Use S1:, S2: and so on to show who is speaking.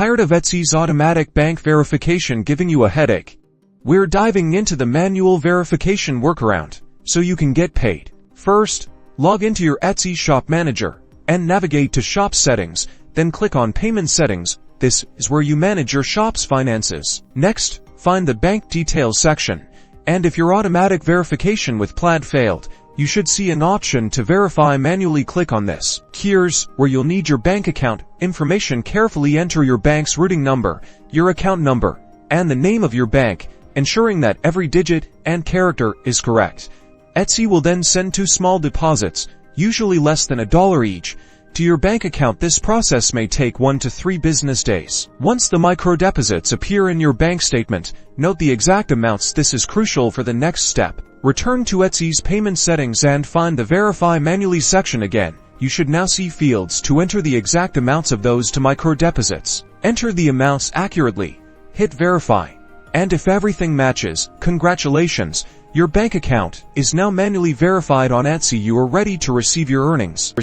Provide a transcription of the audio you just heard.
S1: Tired of Etsy's automatic bank verification giving you a headache? We're diving into the manual verification workaround, so you can get paid. First, log into your Etsy Shop Manager, and navigate to Shop Settings, then click on Payment Settings. This is where you manage your shop's finances. Next, find the Bank Details section, and if your automatic verification with Plaid failed, you should see an option to verify manually. Click on this. Here's where you'll need your bank account information. Carefully enter your bank's routing number, your account number, and the name of your bank, ensuring that every digit and character is correct. Etsy will then send 2 small deposits, usually less than $1 each, to your bank account. This process may take 1 to 3 business days. Once the micro deposits appear in your bank statement, note the exact amounts. This is crucial for the next step. Return to Etsy's payment settings and find the Verify Manually section again. You should now see fields to enter the exact amounts of those to micro deposits. Enter the amounts accurately. Hit Verify. And if everything matches, congratulations, your bank account is now manually verified on Etsy. You are ready to receive your earnings.